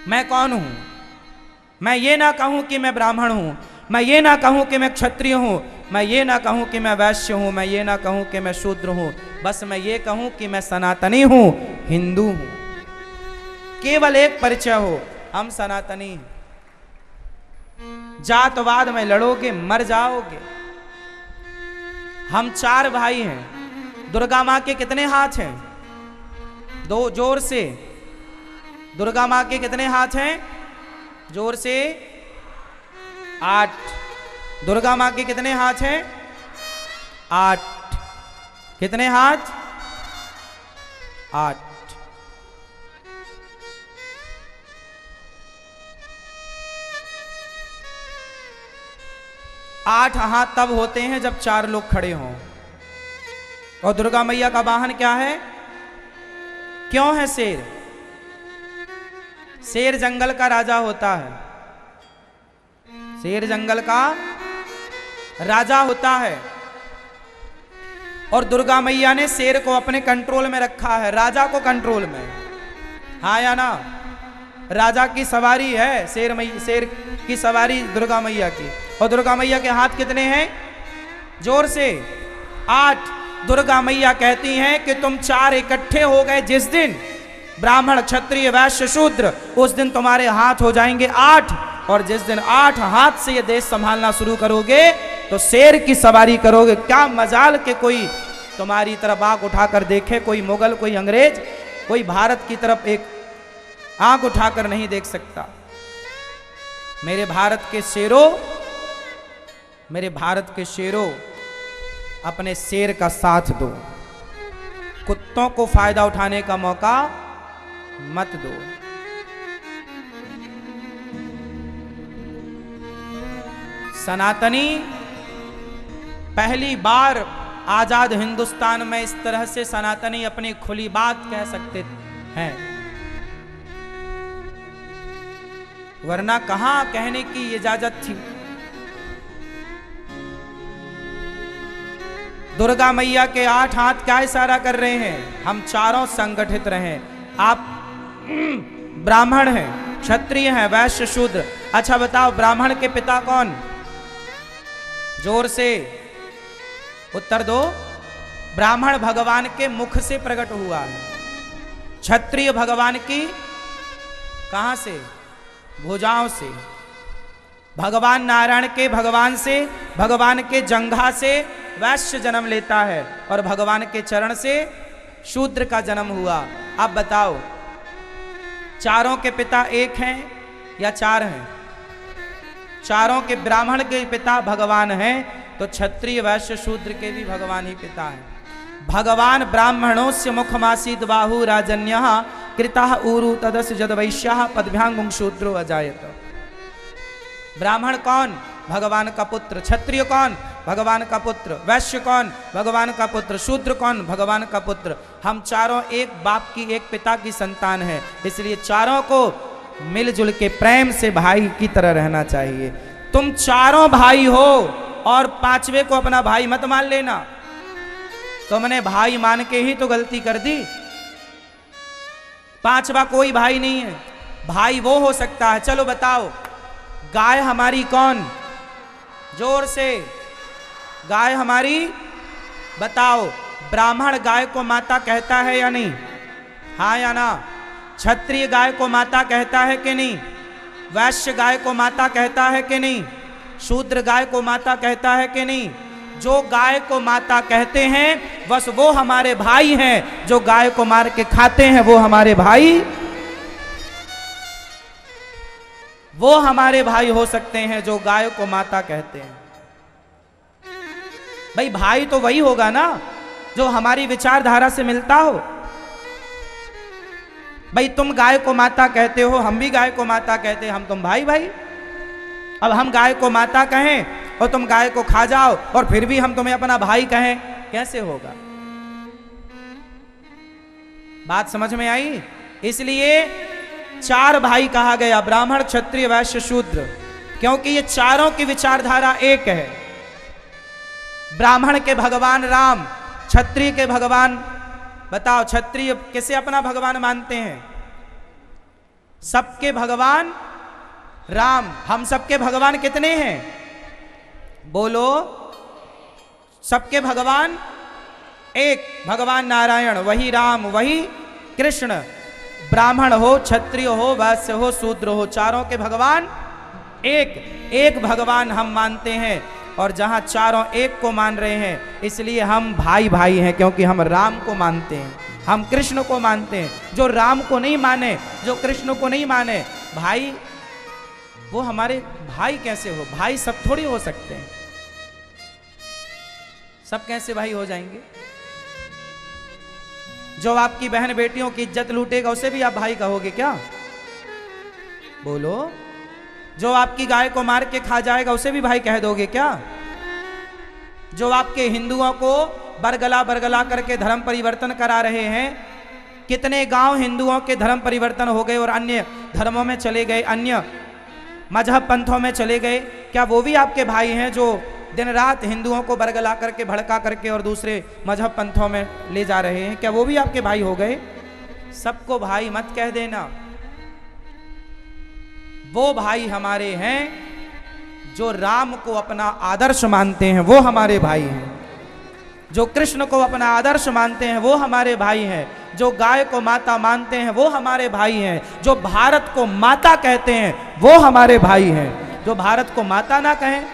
मैं कौन हूं? मैं ये ना कहूं कि मैं ब्राह्मण हूं, मैं ये ना कहूं कि मैं क्षत्रिय हूं, मैं ये ना कहूं कि मैं वैश्य हूं, मैं ये ना कहूं कि मैं शूद्र हूं, बस मैं ये कहूं कि मैं सनातनी हूं, हिंदू हूं। केवल एक परिचय हो, हम सनातनी हैं। जातवाद में लड़ोगे मर जाओगे। हम 4 भाई हैं। दुर्गा मां के कितने हाथ हैं? 2, जोर से। दुर्गा मां के कितने हाथ हैं? जोर से। 8। दुर्गा मां के कितने हाथ हैं? 8। कितने हाथ? 8। 8 हाथ तब होते हैं जब 4 लोग खड़े हों। और दुर्गा मैया का वाहन क्या है? क्यों है शेर? शेर जंगल का राजा होता है। शेर जंगल का राजा होता है। और दुर्गा मैया ने शेर को अपने कंट्रोल में रखा है, राजा को कंट्रोल में। हाँ या ना? राजा की सवारी है शेर की सवारी दुर्गा मैया की। और दुर्गा मैया के हाथ कितने हैं? जोर से। 8। दुर्गा मैया कहती हैं कि तुम 4 इकट्ठे हो गए जिस दिन, ब्राह्मण क्षत्रिय वैश्य शूद्र, उस दिन तुम्हारे हाथ हो जाएंगे 8। और जिस दिन 8 हाथ से ये देश संभालना शुरू करोगे तो शेर की सवारी करोगे। क्या मजाल के कोई तुम्हारी तरफ आंख उठाकर देखे, कोई मुगल, कोई अंग्रेज, कोई भारत की तरफ एक आंख उठाकर नहीं देख सकता। मेरे भारत के शेरों, मेरे भारत के शेरों, अपने शेर का साथ दो। कुत्तों को फायदा उठाने का मौका मत दो। सनातनी पहली बार आजाद हिंदुस्तान में इस तरह से सनातनी अपनी खुली बात कह सकते हैं, वरना कहां कहने की इजाजत थी। दुर्गा मैया के 8 हाथ क्या इशारा कर रहे हैं? हम चारों संगठित रहें। आप ब्राह्मण हैं, क्षत्रिय हैं, वैश्य शूद्र। अच्छा बताओ, ब्राह्मण के पिता कौन? जोर से उत्तर दो। ब्राह्मण भगवान के मुख से प्रकट हुआ है। क्षत्रिय भगवान की कहां से? भुजाओं से। भगवान नारायण के भगवान से, भगवान के जंघा से वैश्य जन्म लेता है और भगवान के चरण से शूद्र का जन्म हुआ। अब बताओ, चारों के पिता एक हैं या 4 हैं? चारों के ब्राह्मण के पिता भगवान हैं, तो क्षत्रिय वैश्य शूद्र के भी भगवान ही पिता हैं। भगवान ब्राह्मणोस्य मुखमासीद बाहु राजन्यः कृतः ऊरु तदस्य जद वैश्यः पदभ्यांगुं शूद्रो अजायत। ब्राह्मण कौन? भगवान का पुत्र। क्षत्रिय कौन? भगवान का पुत्र। वैश्य कौन? भगवान का पुत्र। शूद्र कौन? भगवान का पुत्र। हम चारों एक बाप की, एक पिता की संतान हैं, इसलिए चारों को मिलजुल के प्रेम से भाई की तरह रहना चाहिए। तुम चारों भाई हो और 5वें को अपना भाई मत मान लेना। तुमने भाई मान के ही तो गलती कर दी। 5वां कोई भाई नहीं है। भाई वो हो सकता है, चलो बताओ, गाय हमारी कौन? जोर से। गाय हमारी, बताओ, ब्राह्मण गाय को माता कहता है या नहीं? हाँ या ना? क्षत्रिय गाय को माता कहता है कि नहीं? वैश्य गाय को माता कहता है कि नहीं? शूद्र गाय को माता कहता है कि नहीं? जो गाय को माता कहते हैं बस वो हमारे भाई हैं। जो गाय को मार के खाते हैं वो हमारे भाई, वो हमारे भाई हो सकते हैं जो गाय को माता कहते हैं। भाई भाई तो वही होगा ना जो हमारी विचारधारा से मिलता हो। भाई तुम गाय को माता कहते हो, हम भी गाय को माता कहते हैं, हम तुम भाई भाई। अब हम गाय को माता कहें और तुम गाय को खा जाओ और फिर भी हम तुम्हें अपना भाई कहें, कैसे होगा? बात समझ में आई? इसलिए 4 भाई कहा गया, ब्राह्मण क्षत्रिय वैश्य शूद्र, क्योंकि ये चारों की विचारधारा एक है। ब्राह्मण के भगवान राम, क्षत्रिय के भगवान, बताओ क्षत्रिय किसे अपना भगवान मानते हैं? सबके भगवान राम। हम सबके भगवान कितने हैं? बोलो। सबके भगवान एक, भगवान नारायण, वही राम, वही कृष्ण। ब्राह्मण हो, क्षत्रिय हो, वैश्य हो, शूद्र हो, चारों के भगवान एक। एक भगवान हम मानते हैं, और जहां चारों एक को मान रहे हैं, इसलिए हम भाई भाई हैं, क्योंकि हम राम को मानते हैं, हम कृष्ण को मानते हैं। जो राम को नहीं माने, जो कृष्ण को नहीं माने, भाई वो हमारे भाई कैसे हो? भाई सब थोड़ी हो सकते हैं, सब कैसे भाई हो जाएंगे? जो आपकी बहन बेटियों की इज्जत लूटेगा, उसे भी आप भाई कहोगे क्या? बोलो। जो आपकी गाय को मार के खा जाएगा, उसे भी भाई कह दोगे क्या? जो आपके हिंदुओं को बरगला बरगला करके धर्म परिवर्तन करा रहे हैं, कितने गांव हिंदुओं के धर्म परिवर्तन हो गए और अन्य धर्मों में चले गए, अन्य मजहब पंथों में चले गए, क्या वो भी आपके भाई हैं जो दिन रात हिंदुओं को बरगला करके, भड़का करके और दूसरे मजहब पंथों में ले जा रहे हैं? क्या वो भी आपके भाई हो गए? सबको भाई मत कह देना। वो भाई हमारे हैं जो राम को अपना आदर्श मानते हैं, वो हमारे भाई हैं। जो कृष्ण को अपना आदर्श मानते हैं, वो हमारे भाई हैं। जो गाय को माता मानते हैं, वो हमारे भाई हैं। जो भारत को माता कहते हैं, वो हमारे भाई हैं। जो भारत को माता ना कहें,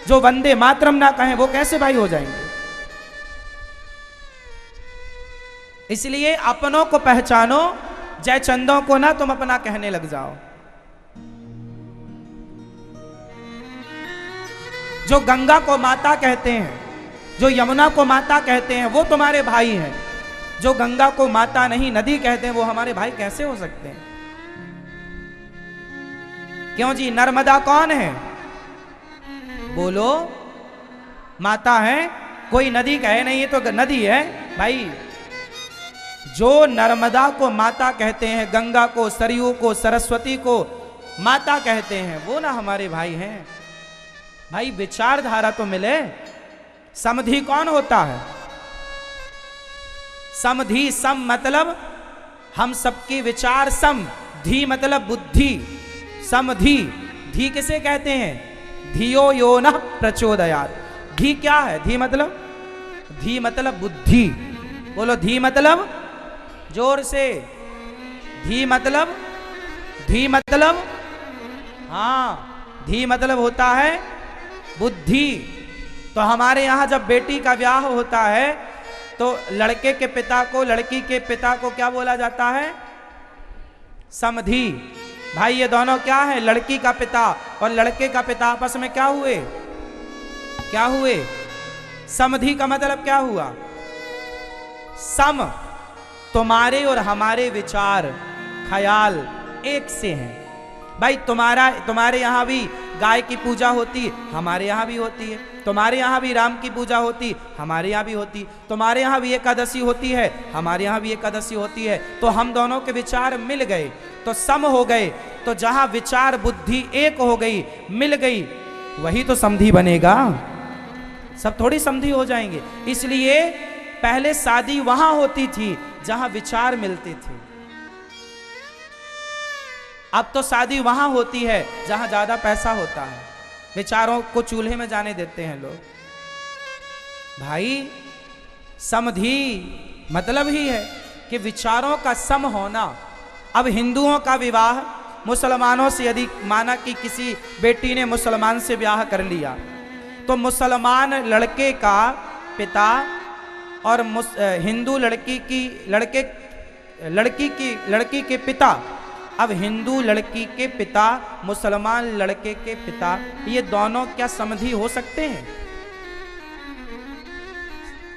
जो वंदे मातरम ना कहें, वो कैसे भाई हो जाएंगे? इसलिए अपनों को पहचानो, जयचंदों को ना तुम अपना कहने लग जाओ। जो गंगा को माता कहते हैं, जो यमुना को माता कहते हैं, वो तुम्हारे भाई हैं। जो गंगा को माता नहीं, नदी कहते हैं, वो हमारे भाई कैसे हो सकते हैं? क्यों जी? नर्मदा कौन है? बोलो। माता है? कोई नदी कहे नहीं, ये तो नदी है भाई। जो नर्मदा को माता कहते हैं, गंगा को, सरयू को, सरस्वती को माता कहते हैं, वो ना हमारे भाई हैं। भाई विचारधारा तो मिले। समधि कौन होता है? समधि, सम मतलब हम सबके विचार सम, धी मतलब बुद्धि। समधि, धी किसे कहते हैं? धियो यो न प्रचोदयात्। धी क्या है? धी मतलब बुद्धि। बोलो धी मतलब, जोर से। धी मतलब हाँ, धी मतलब होता है बुद्धि। तो हमारे यहां जब बेटी का ब्याह होता है, तो लड़के के पिता को, लड़की के पिता को क्या बोला जाता है? समधि। भाई ये दोनों क्या है? लड़की का पिता और लड़के का पिता आपस में क्या हुए? समधि का मतलब क्या हुआ? सम। तुम्हारे और हमारे विचार, ख्याल एक से हैं। भाई तुम्हारे यहां भी गाय की पूजा होती, हमारे यहां भी होती है। तुम्हारे यहां भी राम की पूजा होती, हमारे यहां भी होती। तुम्हारे यहां भी एकादशी होती है, हमारे यहां भी एकादशी होती है। तो हम दोनों के विचार मिल गए, तो सम हो गए। तो जहां विचार बुद्धि एक हो गई, मिल गई, वही तो समधि बनेगा। सब थोड़ी समधि हो जाएंगे। इसलिए पहले शादी वहां होती थी जहां विचार मिलते थे। अब तो शादी वहां होती है जहां ज्यादा पैसा होता है। विचारों को चूल्हे में जाने देते हैं लोग। भाई समधि मतलब ही है कि विचारों का सम होना। अब हिंदुओं का विवाह मुसलमानों से, यदि माना कि किसी बेटी ने मुसलमान से ब्याह कर लिया, तो मुसलमान लड़के का पिता और हिंदू लड़की के पिता, अब हिंदू लड़की के पिता, मुसलमान लड़के के पिता, ये दोनों क्या समधि हो सकते हैं?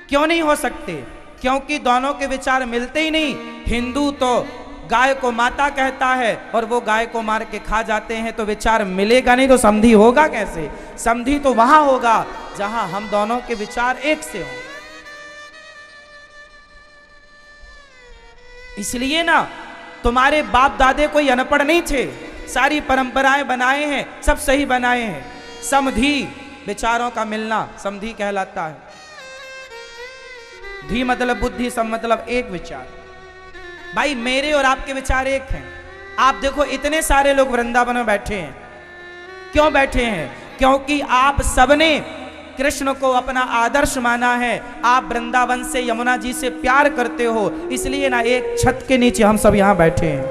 क्यों नहीं हो सकते? क्योंकि दोनों के विचार मिलते ही नहीं। हिंदू तो गाय को माता कहता है और वो गाय को मार के खा जाते हैं, तो विचार मिलेगा नहीं, तो समधि होगा कैसे? समधि तो वहां होगा जहां हम दोनों के विचार एक से हों। इसलिए ना, तुम्हारे बाप दादे कोई अनपढ़ नहीं थे, सारी परंपराएं बनाए हैं, सब सही बनाए हैं। समधि, विचारों का मिलना समधि कहलाता है। धी मतलब बुद्धि, सम मतलब एक विचार। भाई मेरे और आपके विचार एक हैं। आप देखो इतने सारे लोग वृंदावन में बैठे हैं, क्यों बैठे हैं? क्योंकि आप सबने कृष्ण को अपना आदर्श माना है। आप वृंदावन से, यमुना जी से प्यार करते हो, इसलिए ना एक छत के नीचे हम सब यहां बैठे हैं,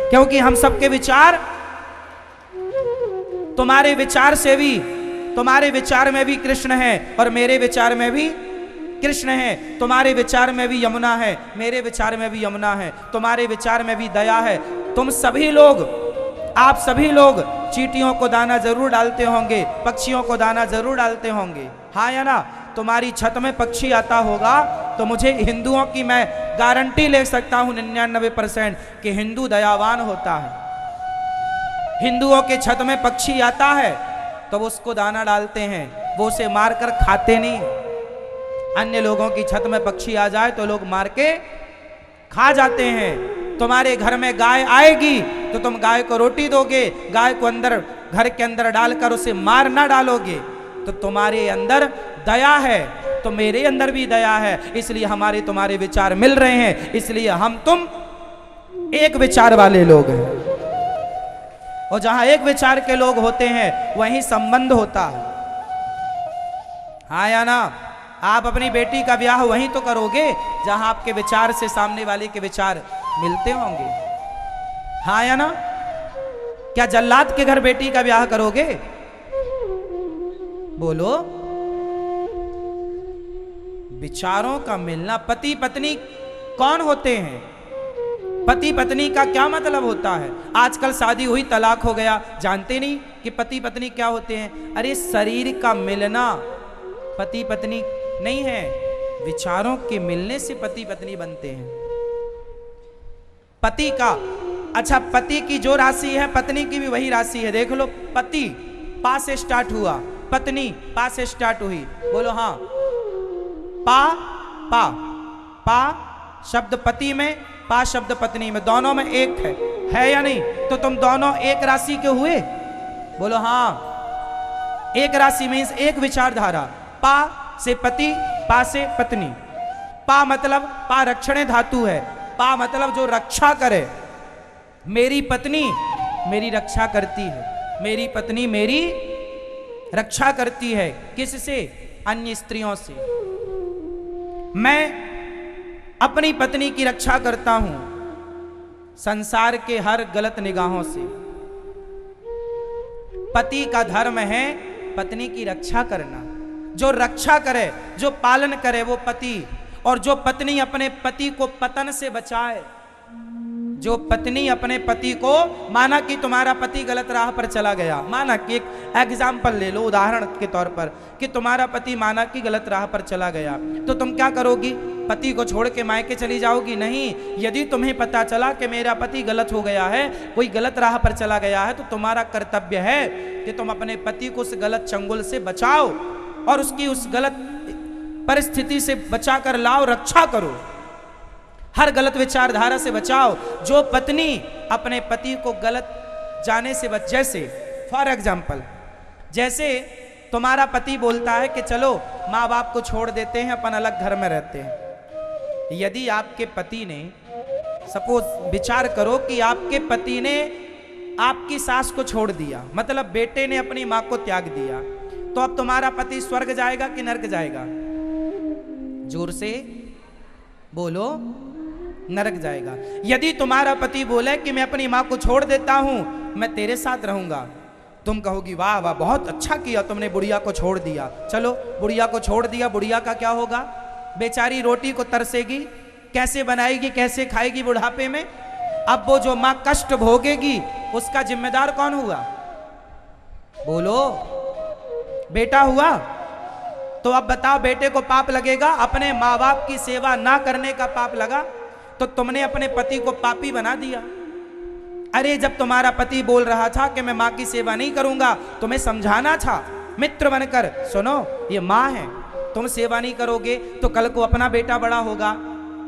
क्योंकि हम सबके विचार, तुम्हारे विचार से भी, तुम्हारे विचार में भी कृष्ण है और मेरे विचार में भी कृष्ण है। तुम्हारे विचार में भी यमुना है, मेरे विचार में भी यमुना है। तुम्हारे विचार में भी दया है। तुम सभी लोग, आप सभी लोग चींटियों को दाना जरूर डालते होंगे, पक्षियों को दाना जरूर डालते होंगे, हाँ या ना? तुम्हारी छत में पक्षी आता होगा तो मुझे हिंदुओं की मैं गारंटी ले सकता हूं 99% कि हिंदू दयावान होता है। हिंदुओं के छत में पक्षी आता है तो वो उसको दाना डालते हैं, वो उसे मारकर खाते नहीं। अन्य लोगों की छत में पक्षी आ जाए तो लोग मार के खा जाते हैं। तुम्हारे घर में गाय आएगी तो तुम गाय को रोटी दोगे, गाय को अंदर, घर के अंदर डालकर उसे मार ना डालोगे। तो तुम्हारे अंदर दया है तो मेरे अंदर भी दया है, इसलिए हमारे तुम्हारे विचार मिल रहे हैं, इसलिए हम तुम एक विचार वाले लोग हैं। और जहां एक विचार के लोग होते हैं वहीं संबंध होता है, हाँ या ना? आप अपनी बेटी का ब्याह वहीं तो करोगे जहां आपके विचार से सामने वाले के विचार मिलते होंगे, हाँ या ना? क्या जल्लाद के घर बेटी का ब्याह करोगे? बोलो। विचारों का मिलना। पति पत्नी कौन होते हैं? पति पत्नी का क्या मतलब होता है? आजकल शादी हुई, तलाक हो गया, जानते नहीं कि पति पत्नी क्या होते हैं। अरे शरीर का मिलना पति पत्नी नहीं है, विचारों के मिलने से पति पत्नी बनते हैं। पति का, अच्छा पति की जो राशि है पत्नी की भी वही राशि है। देख लो, पति पा से स्टार्ट हुआ, पत्नी पा से स्टार्ट हुई। बोलो हाँ। पा पा पा शब्द पति में, पा शब्द पत्नी में, दोनों में एक है या नहीं? तो तुम दोनों एक राशि के हुए। बोलो हाँ। एक राशि मीन्स एक विचारधारा। पा से पति, पा से पत्नी। पा मतलब, पा रक्षणे धातु है, पा मतलब जो रक्षा करे। मेरी पत्नी मेरी रक्षा करती है, मेरी पत्नी मेरी रक्षा करती है। किससे? अन्य स्त्रियों से। मैं अपनी पत्नी की रक्षा करता हूं संसार के हर गलत निगाहों से। पति का धर्म है पत्नी की रक्षा करना। जो रक्षा करे, जो पालन करे वो पति। और जो पत्नी अपने पति को पतन से बचाए, जो पत्नी अपने पति को, माना कि तुम्हारा पति गलत राह पर चला गया, माना कि एक एग्जाम्पल ले लो उदाहरण के तौर पर कि तुम्हारा पति माना कि गलत राह पर चला गया, तो तुम क्या करोगी? पति को छोड़ के मायके चली जाओगी? नहीं। यदि तुम्हें पता चला कि मेरा पति गलत हो गया है, कोई गलत राह पर चला गया है, तो तुम्हारा कर्तव्य है कि तुम अपने पति को उस गलत चंगुल से बचाओ और उसकी उस गलत परिस्थिति से बचाकर लाओ, रक्षा करो, हर गलत विचारधारा से बचाओ। जो पत्नी अपने पति को गलत जाने से बच, जैसे फॉर एग्जाम्पल, जैसे तुम्हारा पति बोलता है कि चलो माँ बाप को छोड़ देते हैं, अपन अलग घर में रहते हैं। यदि आपके पति ने, सपोज विचार करो कि आपके पति ने आपकी सास को छोड़ दिया, मतलब बेटे ने अपनी माँ को त्याग दिया, तो अब तुम्हारा पति स्वर्ग जाएगा कि नरक जाएगा? जोर से बोलो। नरक जाएगा। यदि तुम्हारा पति बोले कि मैं अपनी माँ को छोड़ देता हूं, मैं तेरे साथ रहूंगा, तुम कहोगी वाह वाह बहुत अच्छा किया तुमने, बुढ़िया को छोड़ दिया। चलो बुढ़िया को छोड़ दिया, बुढ़िया का क्या होगा? बेचारी रोटी को तरसेगी, कैसे बनाएगी, कैसे खाएगी बुढ़ापे में? अब वो जो माँ कष्ट भोगेगी उसका जिम्मेदार कौन हुआ? बोलो। बेटा हुआ। तो अब बताओ, बेटे को पाप लगेगा? अपने माँ बाप की सेवा ना करने का पाप लगा, तो तुमने अपने पति को पापी बना दिया। अरे जब तुम्हारा पति बोल रहा था कि मैं माँ की सेवा नहीं करूंगा, तुम्हें समझाना था मित्र बनकर, सुनो ये माँ है, तुम सेवा नहीं करोगे तो कल को अपना बेटा बड़ा होगा,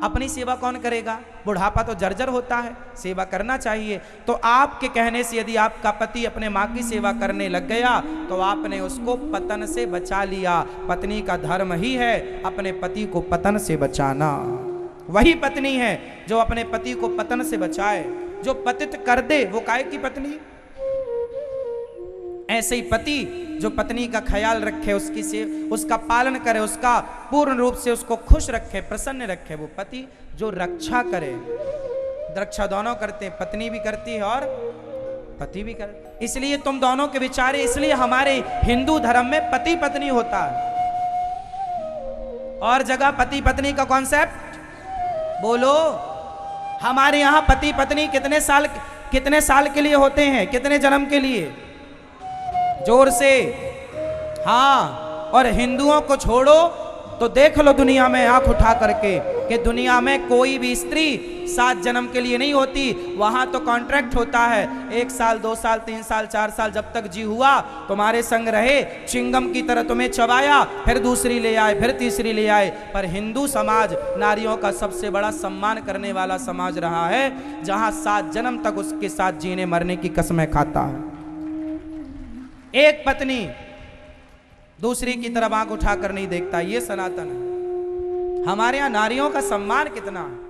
अपनी सेवा कौन करेगा? बुढ़ापा तो जर्जर होता है, सेवा करना चाहिए। तो आपके कहने से यदि आपका पति अपने माँ की सेवा करने लग गया तो आपने उसको पतन से बचा लिया। पत्नी का धर्म ही है अपने पति को पतन से बचाना। वही पत्नी है जो अपने पति को पतन से बचाए। जो पतित कर दे वो काय की पत्नी। ऐसे ही पति जो पत्नी का ख्याल रखे, उसका पालन करे, उसका पूर्ण रूप से उसको खुश रखे, प्रसन्न रखे, वो पति जो रक्षा करे। रक्षा दोनों करते हैं, पत्नी भी करती है और पति भी करे। इसलिए तुम दोनों के विचारे, इसलिए हमारे हिंदू धर्म में पति पत्नी होता है। और जगह पति पत्नी का कॉन्सेप्ट बोलो। हमारे यहां पति पत्नी कितने साल के लिए होते हैं, कितने जन्म के लिए? जोर से हाँ। और हिंदुओं को छोड़ो तो देख लो दुनिया में आंख उठा करके कि दुनिया में कोई भी स्त्री 7 जन्म के लिए नहीं होती। वहां तो कॉन्ट्रैक्ट होता है, 1 साल 2 साल 3 साल 4 साल जब तक जी हुआ तुम्हारे संग रहे, चिंगम की तरह तुम्हें चबाया, फिर दूसरी ले आए, फिर तीसरी ले आए। पर हिंदू समाज नारियों का सबसे बड़ा सम्मान करने वाला समाज रहा है, जहां 7 जन्म तक उसके साथ जीने मरने की कसमें खाता है। एक पत्नी दूसरी की तरफ आंख उठाकर नहीं देखता, ये सनातन है। हमारे यहां नारियों का सम्मान कितना है।